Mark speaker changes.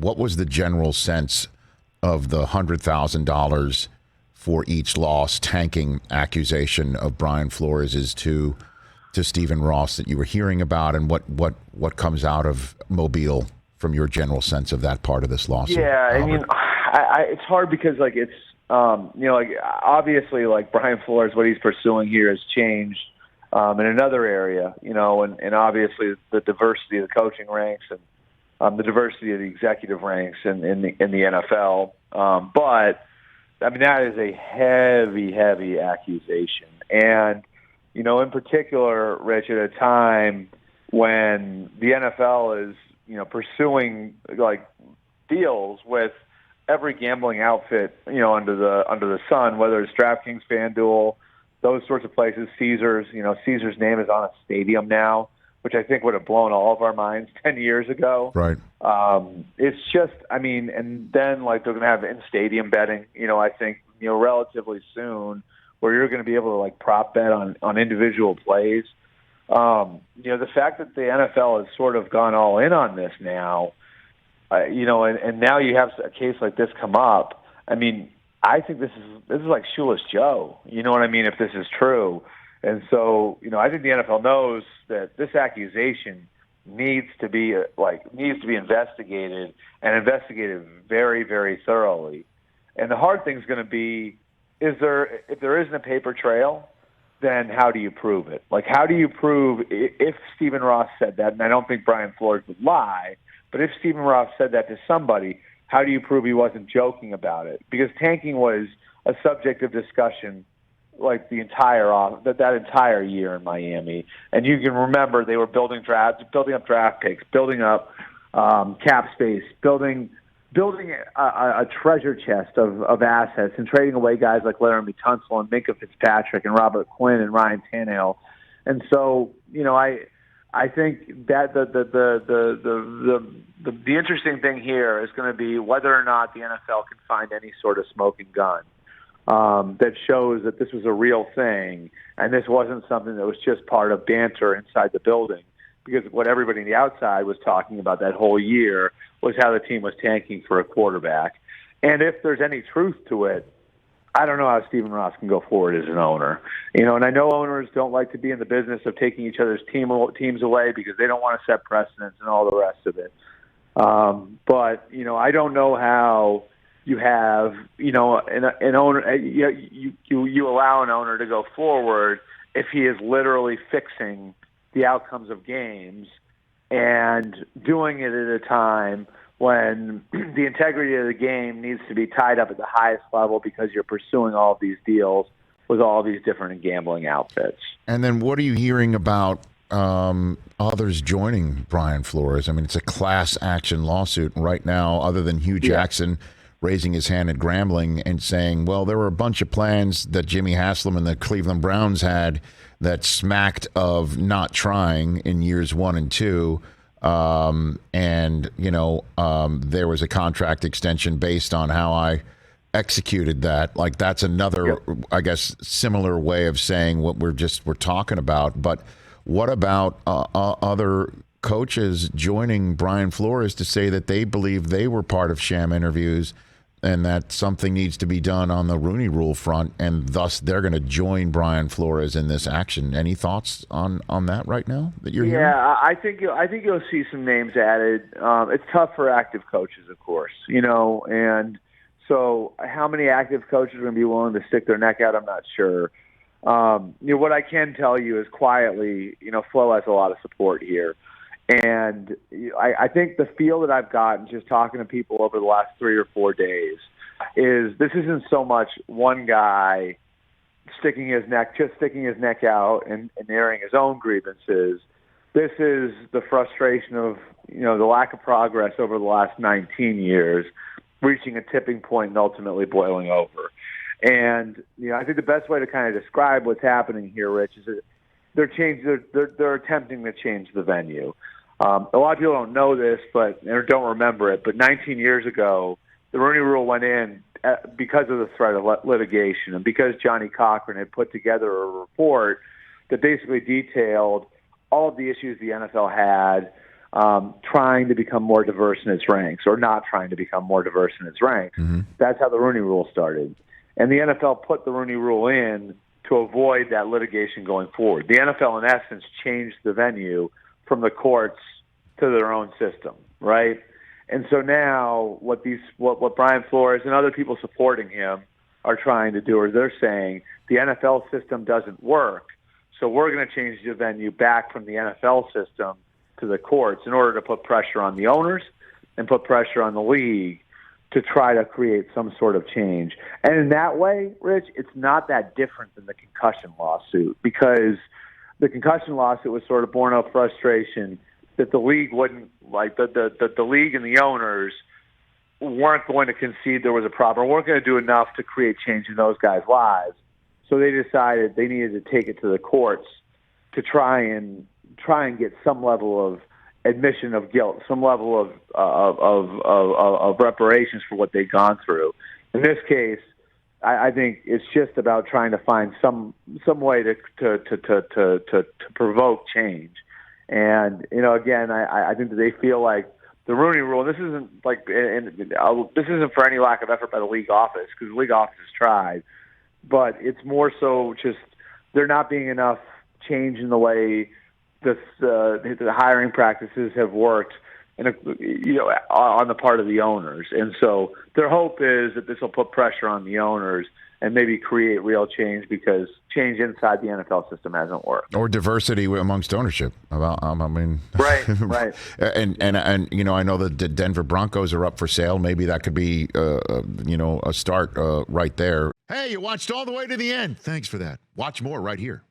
Speaker 1: what was the general sense of the $100,000 for each loss tanking accusation of Brian Flores to Stephen Ross that you were hearing about, and what comes out of Mobile from your general sense of that part of this lawsuit?
Speaker 2: Yeah,
Speaker 1: Albert?
Speaker 2: I mean, it's hard because like it's like obviously like Brian Flores, what he's pursuing here has changed in another area, and obviously the diversity of the coaching ranks and the diversity of the executive ranks in the NFL. But I mean, that is a heavy accusation. And, in particular, Rich, at a time when the NFL is, pursuing like deals with every gambling outfit, under the sun, whether it's DraftKings, FanDuel, those sorts of places, Caesars, Caesars' name is on a stadium now, which I think would have blown all of our minds 10 years ago.
Speaker 1: Right.
Speaker 2: It's just, I mean, and then like they're going to have in-stadium betting, I think, relatively soon, where you're going to be able to like prop bet on individual plays. The fact that the NFL has sort of gone all in on this now, and now you have a case like this come up. I mean, I think this is like Shoeless Joe. You know what I mean? If this is true. And so, I think the NFL knows that this accusation needs to be investigated and investigated very, very thoroughly. And the hard thing is going to be, if there isn't a paper trail, then how do you prove it? Like, how do you prove if Stephen Ross said that? And I don't think Brian Flores would lie, but if Stephen Ross said that to somebody, how do you prove he wasn't joking about it? Because tanking was a subject of discussion like that entire year in Miami. And you can remember they were building up draft picks, building up cap space, building a treasure chest of assets, and trading away guys like Laramie Tunsil and Minka Fitzpatrick and Robert Quinn and Ryan Tannehill. And so, I think that the interesting thing here is going to be whether or not the NFL can find any sort of smoking gun that shows that this was a real thing and this wasn't something that was just part of banter inside the building. Because what everybody on the outside was talking about that whole year was how the team was tanking for a quarterback. And if there's any truth to it, I don't know how Stephen Ross can go forward as an owner. And I know owners don't like to be in the business of taking each other's teams away because they don't want to set precedents and all the rest of it. But, I don't know how you have, an owner, you allow an owner to go forward if he is literally fixing the outcomes of games and doing it at a time when the integrity of the game needs to be tied up at the highest level because you're pursuing all of these deals with all of these different gambling outfits.
Speaker 1: And then what are you hearing about others joining Brian Flores? I mean, it's a class action lawsuit right now, other than Hugh Jackson raising his hand at Grambling and saying, well, there were a bunch of plans that Jimmy Haslam and the Cleveland Browns had that smacked of not trying in years 1 and 2. There was a contract extension based on how I executed that. Like, that's another, I guess, similar way of saying what we're talking about. But what about other coaches joining Brian Flores to say that they believe they were part of sham interviews and that something needs to be done on the Rooney Rule front, and thus they're going to join Brian Flores in this action? Any thoughts on that right now that you're hearing?
Speaker 2: Yeah, I think you'll see some names added. It's tough for active coaches, of course, and so how many active coaches are going to be willing to stick their neck out, I'm not sure. What I can tell you is quietly, Flo has a lot of support here. And I think the feel that I've gotten just talking to people over the last 3 or 4 days is this isn't so much one guy sticking his neck out and airing his own grievances. This is the frustration of, the lack of progress over the last 19 years, reaching a tipping point and ultimately boiling over. And, I think the best way to kind of describe what's happening here, Rich, is that they're attempting to change the venue. A lot of people don't know this, or don't remember it, but 19 years ago, the Rooney Rule went in because of the threat of litigation and because Johnny Cochran had put together a report that basically detailed all of the issues the NFL had trying to become more diverse in its ranks or not trying to become more diverse in its ranks.
Speaker 1: Mm-hmm.
Speaker 2: That's how the Rooney Rule started. And the NFL put the Rooney Rule in to avoid that litigation going forward. The NFL, in essence, changed the venue from the courts to their own system, right? And so now what Brian Flores and other people supporting him are trying to do is they're saying the NFL system doesn't work, so we're going to change the venue back from the NFL system to the courts in order to put pressure on the owners and put pressure on the league to try to create some sort of change. And in that way, Rich, it's not that different than the concussion lawsuit, because the concussion lawsuit was sort of born of frustration that the league wouldn't, like the league and the owners weren't going to concede there was a problem, weren't going to do enough to create change in those guys' lives. So they decided they needed to take it to the courts to try and get some level of admission of guilt, some level of reparations for what they'd gone through. In this case, I think it's just about trying to find some way to provoke change. And again, I think that they feel like the Rooney Rule. This isn't this isn't for any lack of effort by the league office, because the league office has tried, but it's more so just there not being enough change in the way the hiring practices have worked, on the part of the owners. And so their hope is that this will put pressure on the owners and maybe create real change, because change inside the NFL system hasn't worked.
Speaker 1: Or diversity amongst ownership. Right. and I know the Denver Broncos are up for sale. Maybe that could be a start right there. Hey, you watched all the way to the end. Thanks for that. Watch more right here.